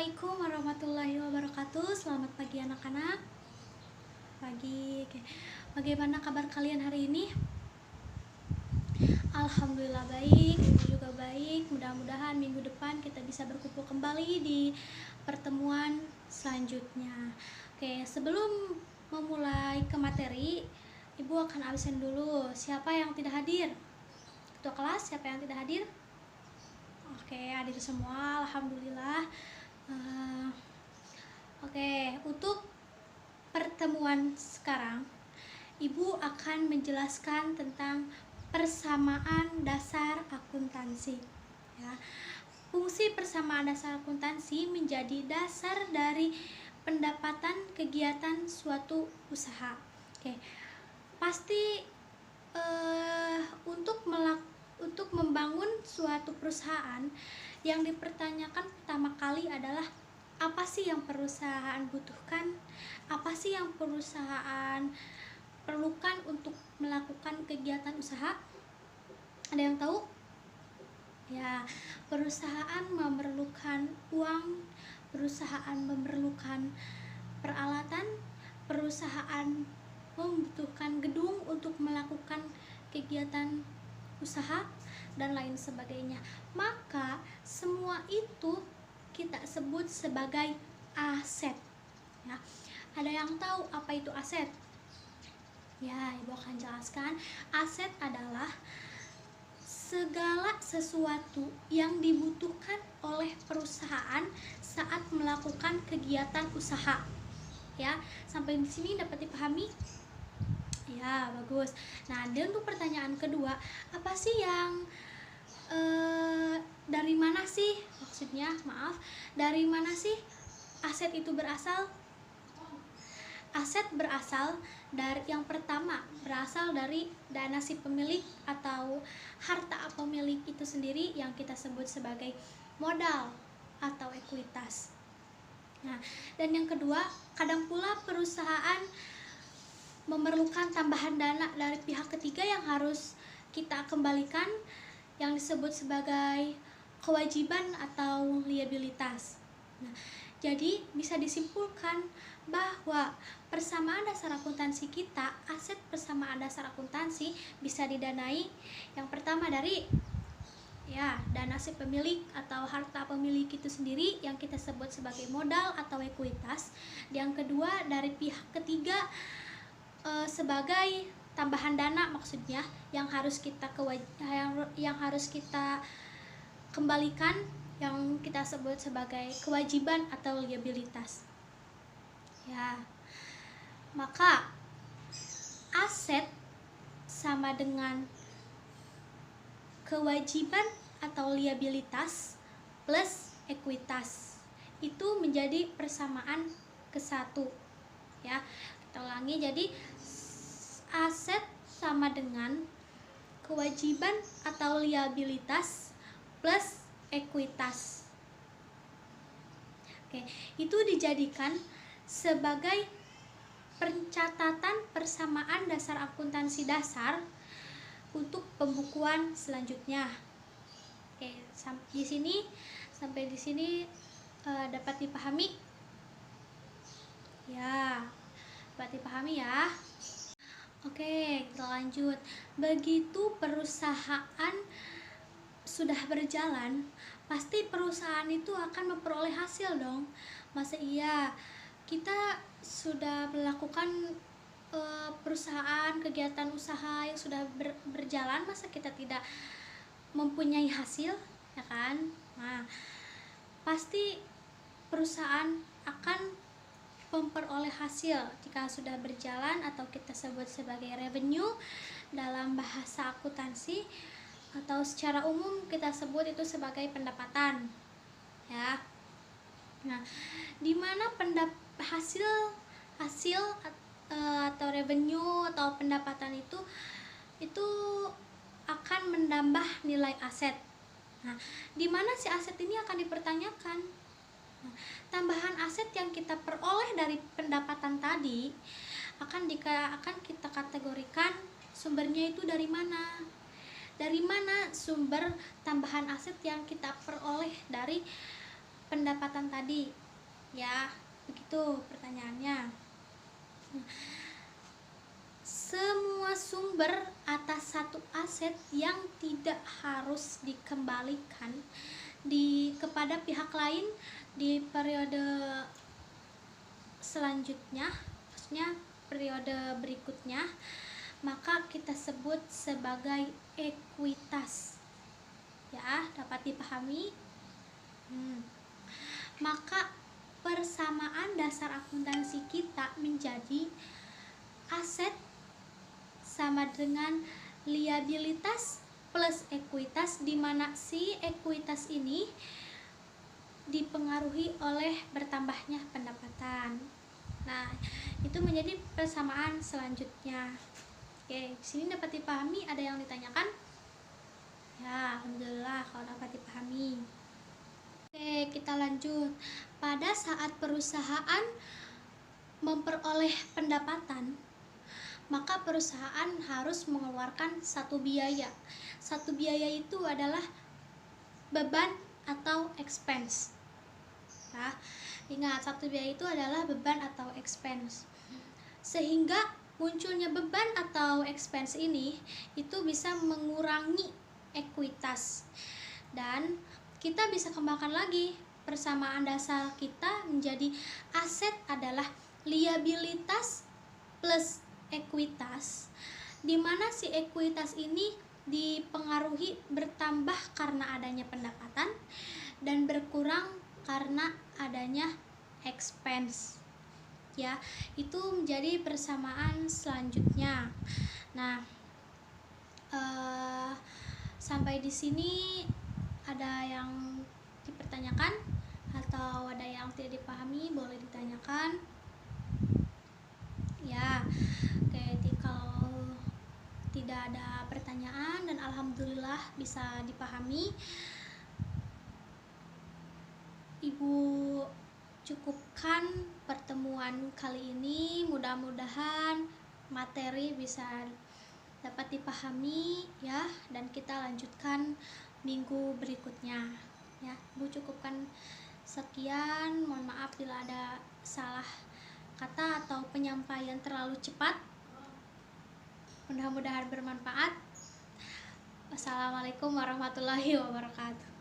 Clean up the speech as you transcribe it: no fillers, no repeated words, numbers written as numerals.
Assalamualaikum warahmatullahi wabarakatuh. Selamat pagi anak-anak. Pagi. Oke. Bagaimana kabar kalian hari ini? Alhamdulillah baik, Ibu juga baik. Mudah-mudahan minggu depan kita bisa berkumpul kembali di pertemuan selanjutnya. Oke, sebelum memulai ke materi, Ibu akan absen dulu. Siapa yang tidak hadir? Ketua kelas, siapa yang tidak hadir? Oke, hadir semua, alhamdulillah. Oke, untuk pertemuan sekarang, Ibu akan menjelaskan tentang persamaan dasar akuntansi. Ya. Fungsi persamaan dasar akuntansi menjadi dasar dari pendapatan kegiatan suatu usaha. Oke, pasti untuk membangun suatu perusahaan yang dipertanyakan pertama kali adalah apa sih yang perusahaan butuhkan, apa sih yang perusahaan perlukan untuk melakukan kegiatan usaha. Ada yang tahu? Ya, perusahaan memerlukan uang, perusahaan memerlukan peralatan, perusahaan membutuhkan gedung untuk melakukan kegiatan usaha dan lain sebagainya. Maka semua itu kita sebut sebagai aset. Ya. Ada yang tahu apa itu aset? Ya, Ibu akan jelaskan. Aset adalah segala sesuatu yang dibutuhkan oleh perusahaan saat melakukan kegiatan usaha. Ya, sampai di sini dapat dipahami? Ya, bagus. Nah, dan untuk pertanyaan kedua, apa sih yang dari mana sih? Maksudnya, maaf, dari mana sih aset itu berasal? Aset berasal dari yang pertama, berasal dari dana si pemilik atau harta pemilik itu sendiri yang kita sebut sebagai modal atau ekuitas. Nah, dan yang kedua, kadang pula perusahaan memerlukan tambahan dana dari pihak ketiga yang harus kita kembalikan, yang disebut sebagai kewajiban atau liabilitas. Nah, jadi bisa disimpulkan bahwa persamaan dasar akuntansi kita, aset persamaan dasar akuntansi bisa didanai yang pertama dari dana si pemilik atau harta pemilik itu sendiri yang kita sebut sebagai modal atau ekuitas. Yang kedua dari pihak ketiga sebagai tambahan dana, maksudnya yang harus kita kembalikan, yang kita sebut sebagai kewajiban atau liabilitas. Ya. Maka aset sama dengan kewajiban atau liabilitas plus ekuitas. Itu menjadi persamaan ke-1. Ya. Kita ulangi, jadi aset sama dengan kewajiban atau liabilitas plus ekuitas. Oke, itu dijadikan sebagai pencatatan persamaan dasar akuntansi dasar untuk pembukuan selanjutnya. Oke, sampai di sini dapat dipahami? Ya, dapat dipahami ya. Oke, kita lanjut. Begitu perusahaan sudah berjalan, pasti perusahaan itu akan memperoleh hasil dong. Masa iya kita sudah melakukan perusahaan, kegiatan usaha yang sudah berjalan, masa kita tidak mempunyai hasil, ya kan? Nah, pasti perusahaan akan memperoleh hasil jika sudah berjalan, atau kita sebut sebagai revenue dalam bahasa akuntansi, atau secara umum kita sebut itu sebagai pendapatan. Ya. Nah, di mana hasil atau revenue atau pendapatan itu akan menambah nilai aset. Nah, di mana si aset ini akan dipertanyakan? Nah, tambahan aset yang kita peroleh dari pendapatan tadi akan kita kategorikan sumbernya itu dari mana? Dari mana sumber tambahan aset yang kita peroleh dari pendapatan tadi. Ya, begitu pertanyaannya. Semua sumber atas satu aset yang tidak harus dikembalikan kepada pihak lain di periode selanjutnya, maksudnya periode berikutnya, maka kita sebut sebagai ekuitas. Ya, dapat dipahami? Maka persamaan dasar akuntansi kita menjadi aset sama dengan liabilitas plus ekuitas, di mana si ekuitas ini dipengaruhi oleh bertambahnya pendapatan. Nah, itu menjadi persamaan selanjutnya. Oke, di sini dapat dipahami? Ada yang ditanyakan? Ya, alhamdulillah kalau dapat dipahami. Oke, kita lanjut. Pada saat perusahaan memperoleh pendapatan, maka perusahaan harus mengeluarkan satu biaya. Satu biaya itu adalah beban atau expense. Nah, ingat, satu biaya itu adalah beban atau expense. Sehingga munculnya beban atau expense ini itu bisa mengurangi ekuitas. Dan kita bisa kembangkan lagi persamaan dasar kita menjadi aset adalah liabilitas plus ekuitas, di mana si ekuitas ini dipengaruhi bertambah karena adanya pendapatan dan berkurang karena adanya expense. Ya, itu menjadi persamaan selanjutnya. Nah, sampai di sini ada yang dipertanyakan atau ada yang tidak dipahami, boleh ditanyakan. Ya, oke, jadi kalau tidak ada pertanyaan dan alhamdulillah bisa dipahami, Ibu cukupkan pertemuan kali ini. Mudah-mudahan materi bisa dapat dipahami ya, dan kita lanjutkan minggu berikutnya ya. Bu cukupkan sekian, mohon maaf bila ada salah kata atau penyampaian terlalu cepat. Mudah-mudahan bermanfaat. Wassalamualaikum warahmatullahi wabarakatuh.